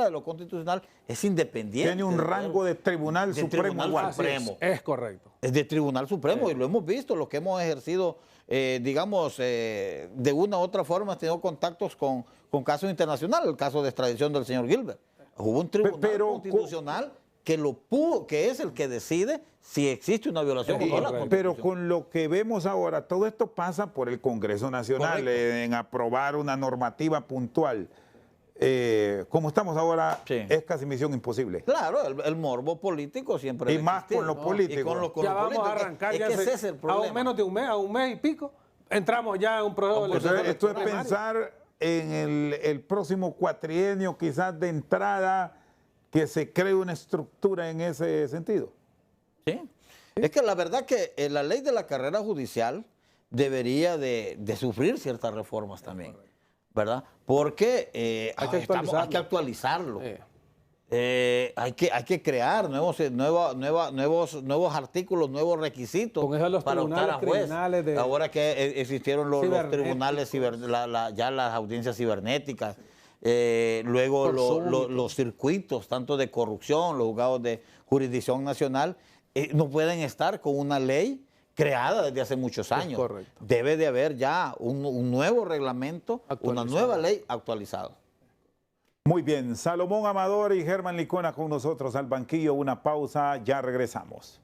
de lo constitucional es independiente. Tiene un rango de tribunal supremo Tribunal igual. Supremo. Es correcto. Es de Tribunal Supremo y lo hemos visto, los que hemos ejercido, digamos, de una u otra forma, hemos tenido contactos con casos internacionales, el caso de extradición del señor Gilbert. Hubo un tribunal constitucional que es el que decide si existe una violación o no a la Constitución. Pero con lo que vemos ahora, todo esto pasa por el Congreso Nacional, en aprobar una normativa puntual. Como estamos ahora, Sí. es casi misión imposible. Claro, el morbo político siempre Y va a más existir, con los ¿no? políticos. Y con los Ya vamos políticos. a arrancar, Es ya que ese es el a problema. menos de a un mes y pico, entramos ya en un proceso de Entonces, esto es primario. pensar en el próximo cuatrienio, quizás de entrada, que se cree una estructura en ese sentido. Sí. Es que la verdad que la ley de la carrera judicial debería de sufrir ciertas reformas también, ¿verdad? Porque Hay que hay que actualizarlo. Sí. Hay que crear nuevos artículos, nuevos requisitos Con eso los para optar a tribunales juez. criminales de- Ahora que existieron los tribunales, cibernéticos. ya las audiencias cibernéticas, luego Por Zoom y todo. los circuitos, tanto de corrupción, los juzgados de jurisdicción nacional, no pueden estar con una ley creada desde hace muchos años. correcto. Debe de haber ya un nuevo reglamento, una Actualizado. nueva ley actualizada. Muy bien, Salomón Amador y Germán Licona con nosotros al banquillo. Una pausa, ya regresamos.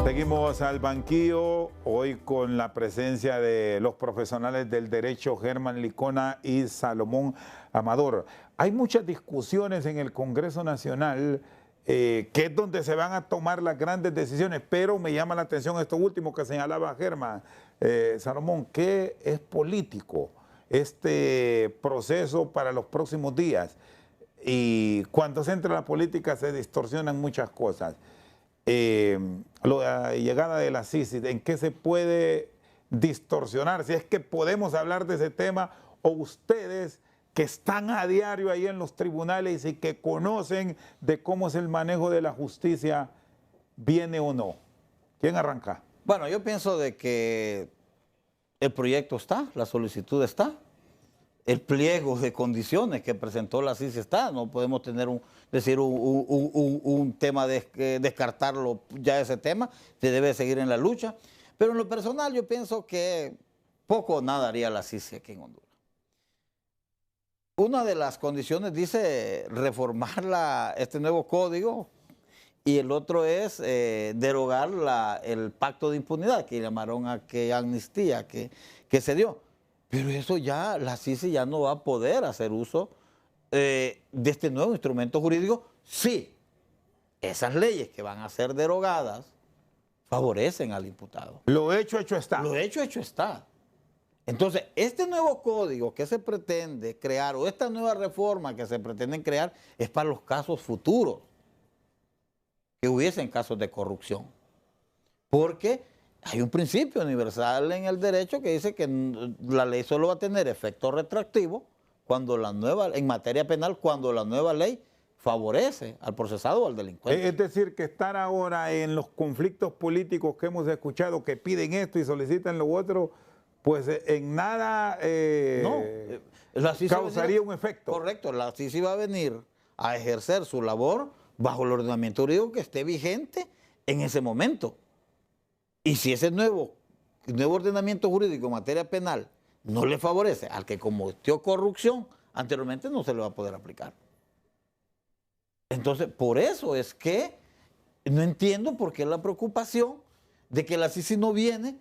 Seguimos al banquillo, hoy con la presencia de los profesionales del derecho Germán Licona y Salomón Amador. Hay muchas discusiones en el Congreso Nacional, que es donde se van a tomar las grandes decisiones, pero me llama la atención esto último que señalaba Germán, Salomón, que es político este proceso para los próximos días. Y cuando se entra en la política se distorsionan muchas cosas. La llegada de la CICI, ¿en qué se puede distorsionar? Si es que podemos hablar de ese tema, o ustedes que están a diario ahí en los tribunales y que conocen de cómo es el manejo de la justicia, ¿viene o no? ¿Quién arranca? Bueno, yo pienso de que el proyecto está, la solicitud está, el pliego de condiciones que presentó la CICI está, no podemos tener un tema de descartarlo ya ese tema, se debe seguir en la lucha, pero en lo personal yo pienso que poco o nada haría la CICI aquí en Honduras. Una de las condiciones dice reformar este nuevo código y el otro es derogar el pacto de impunidad que llamaron aquella amnistía que se dio. Pero eso ya, la CICI ya no va a poder hacer uso de este nuevo instrumento jurídico si esas leyes que van a ser derogadas favorecen al imputado. Lo hecho está. Lo hecho está. Entonces, este nuevo código que se pretende crear o esta nueva reforma que se pretenden crear es para los casos futuros, que hubiesen casos de corrupción. Porque hay un principio universal en el derecho que dice que la ley solo va a tener efecto retroactivo en materia penal, cuando la nueva ley favorece al procesado o al delincuente. Es decir, que estar ahora en los conflictos políticos que hemos escuchado, que piden esto y solicitan lo otro, pues en nada La CICI causaría un efecto. Correcto, la CICI va a venir a ejercer su labor bajo el ordenamiento jurídico que esté vigente en ese momento. Y si ese nuevo ordenamiento jurídico en materia penal no le favorece al que cometió corrupción, anteriormente no se le va a poder aplicar. Entonces, por eso es que no entiendo por qué la preocupación de que la CICI no viene,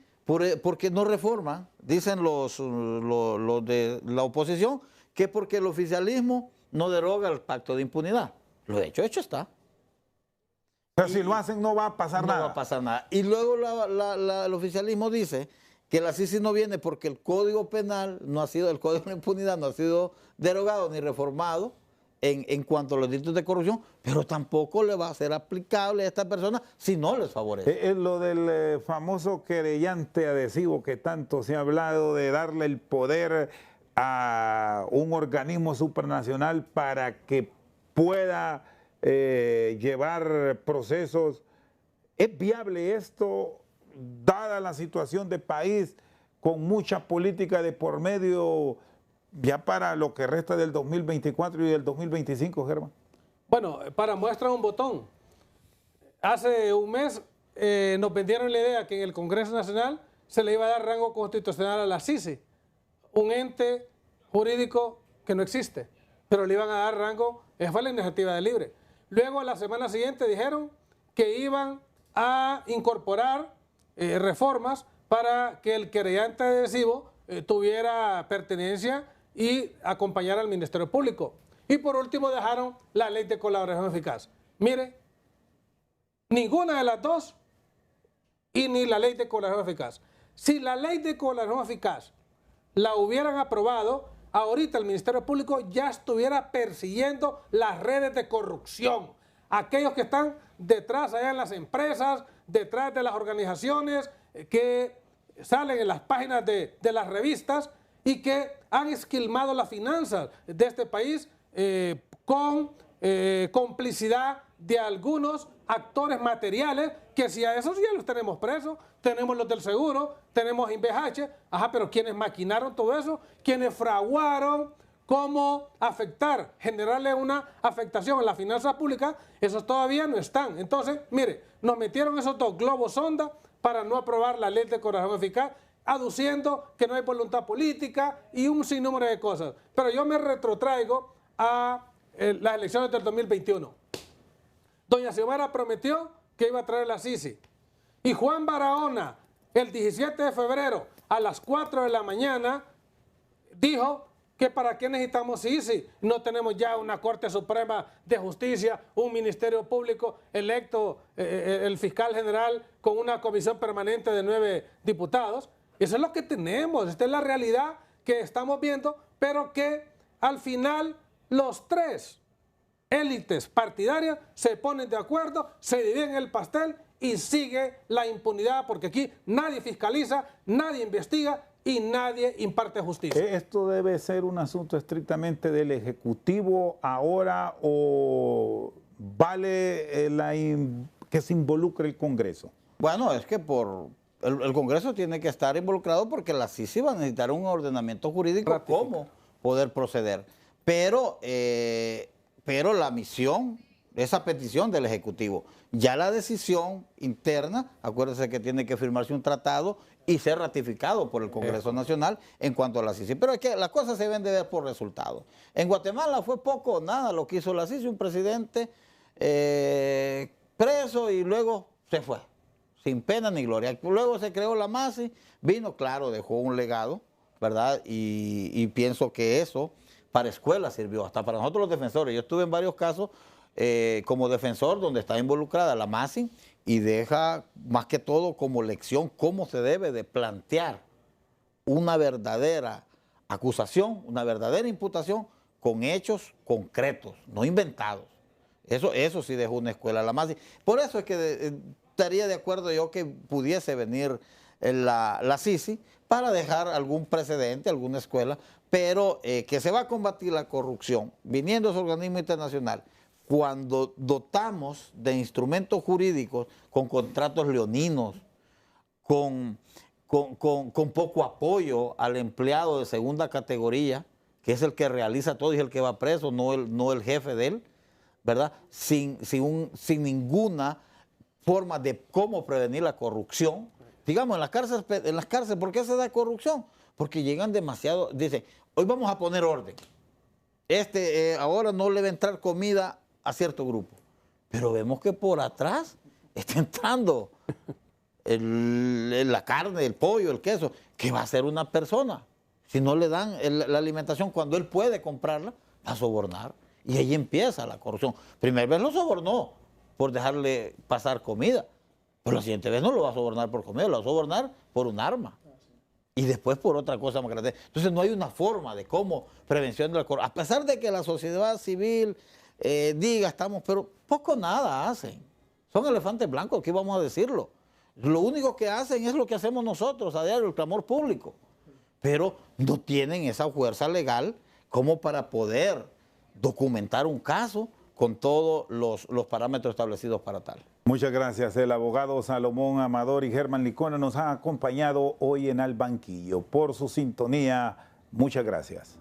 porque no reforma, dicen los de la oposición, que porque el oficialismo no deroga el pacto de impunidad. Lo hecho está. Pero si lo hacen no va a pasar nada. No va a pasar nada. Y luego el oficialismo dice que la CICI no viene porque el Código Penal el Código de Impunidad no ha sido derogado ni reformado en cuanto a los delitos de corrupción, pero tampoco le va a ser aplicable a esta persona si no les favorece. Es lo del famoso querellante adhesivo que tanto se ha hablado, de darle el poder a un organismo supranacional para que pueda llevar procesos. ¿Es viable esto, dada la situación del país, con mucha política de por medio, ya para lo que resta del 2024 y del 2025, Germán? Bueno, para muestra un botón. Hace un mes nos vendieron la idea que en el Congreso Nacional se le iba a dar rango constitucional a la CICI, un ente jurídico que no existe, pero le iban a dar rango, fue la iniciativa de Libre. Luego, la semana siguiente dijeron que iban a incorporar reformas para que el querellante adhesivo tuviera pertenencia y acompañara al Ministerio Público. Y por último dejaron la ley de colaboración eficaz. Mire, ninguna de las dos y ni la ley de colaboración eficaz. Si la ley de colaboración eficaz la hubieran aprobado, ahorita el Ministerio Público ya estuviera persiguiendo las redes de corrupción. Aquellos que están detrás allá en las empresas, detrás de las organizaciones que salen en las páginas de las revistas y que han esquilmado las finanzas de este país con complicidad de algunos actores materiales, que si a esos ya los tenemos presos, tenemos los del seguro, tenemos INVH, pero quienes maquinaron todo eso, quienes fraguaron cómo afectar, generarle una afectación a la finanza pública, esos todavía no están. Entonces, mire, nos metieron esos dos globos sonda para no aprobar la ley de colaboración eficaz, aduciendo que no hay voluntad política y un sinnúmero de cosas. Pero yo me retrotraigo a las elecciones del 2021. Doña Xiomara prometió que iba a traer la CICI. Y Juan Barahona, el 17 de febrero, a las 4 de la mañana, dijo que para qué necesitamos CICI. No tenemos ya una Corte Suprema de Justicia, un Ministerio Público electo, el fiscal general con una comisión permanente de 9 diputados. Eso es lo que tenemos, esta es la realidad que estamos viendo, pero que al final los tres élites partidarias se ponen de acuerdo, se dividen el pastel y sigue la impunidad, porque aquí nadie fiscaliza, nadie investiga y nadie imparte justicia. ¿Esto debe ser un asunto estrictamente del Ejecutivo ahora o vale que se involucre el Congreso? Bueno, es que el Congreso tiene que estar involucrado porque la CICI va a necesitar un ordenamiento jurídico cómo poder proceder. Pero la misión, esa petición del Ejecutivo, ya la decisión interna, acuérdense que tiene que firmarse un tratado y ser ratificado por el Congreso Nacional en cuanto a la CICI. Pero es que las cosas se deben de ver por resultados. En Guatemala fue poco o nada lo que hizo la CICI, un presidente preso y luego se fue, sin pena ni gloria. Luego se creó la MASI, vino, claro, dejó un legado, ¿verdad? Y pienso que eso para escuelas sirvió, hasta para nosotros los defensores. Yo estuve en varios casos como defensor donde está involucrada la MASI y deja más que todo como lección cómo se debe de plantear una verdadera acusación, una verdadera imputación con hechos concretos, no inventados. Eso sí dejó una escuela la MASI. Por eso es que estaría de acuerdo yo que pudiese venir la CICI para dejar algún precedente, alguna escuela, pero que se va a combatir la corrupción viniendo ese organismo internacional cuando dotamos de instrumentos jurídicos con contratos leoninos, con poco apoyo al empleado de segunda categoría, que es el que realiza todo y el que va preso, no el jefe de él, ¿verdad? Sin ninguna forma de cómo prevenir la corrupción. Digamos, en las cárceles, ¿por qué se da corrupción? Porque llegan demasiado, dicen, hoy vamos a poner orden. Ahora no le va a entrar comida a cierto grupo. Pero vemos que por atrás está entrando la carne, el pollo, el queso, que va a ser una persona. Si no le dan la alimentación cuando él puede comprarla, va a sobornar. Y ahí empieza la corrupción. Primera vez lo sobornó por dejarle pasar comida. Pero la siguiente vez no lo va a sobornar por comida, lo va a sobornar por un arma. Y después por otra cosa más grande. Entonces no hay una forma de cómo prevención de la corrupción. A pesar de que la sociedad civil diga, pero poco nada hacen. Son elefantes blancos, aquí vamos a decirlo. Lo único que hacen es lo que hacemos nosotros a diario, el clamor público. Pero no tienen esa fuerza legal como para poder documentar un caso, con todos los parámetros establecidos para tal. Muchas gracias. El abogado Salomón Amador y Germán Licona nos han acompañado hoy en Al Banquillo. Por su sintonía, muchas gracias.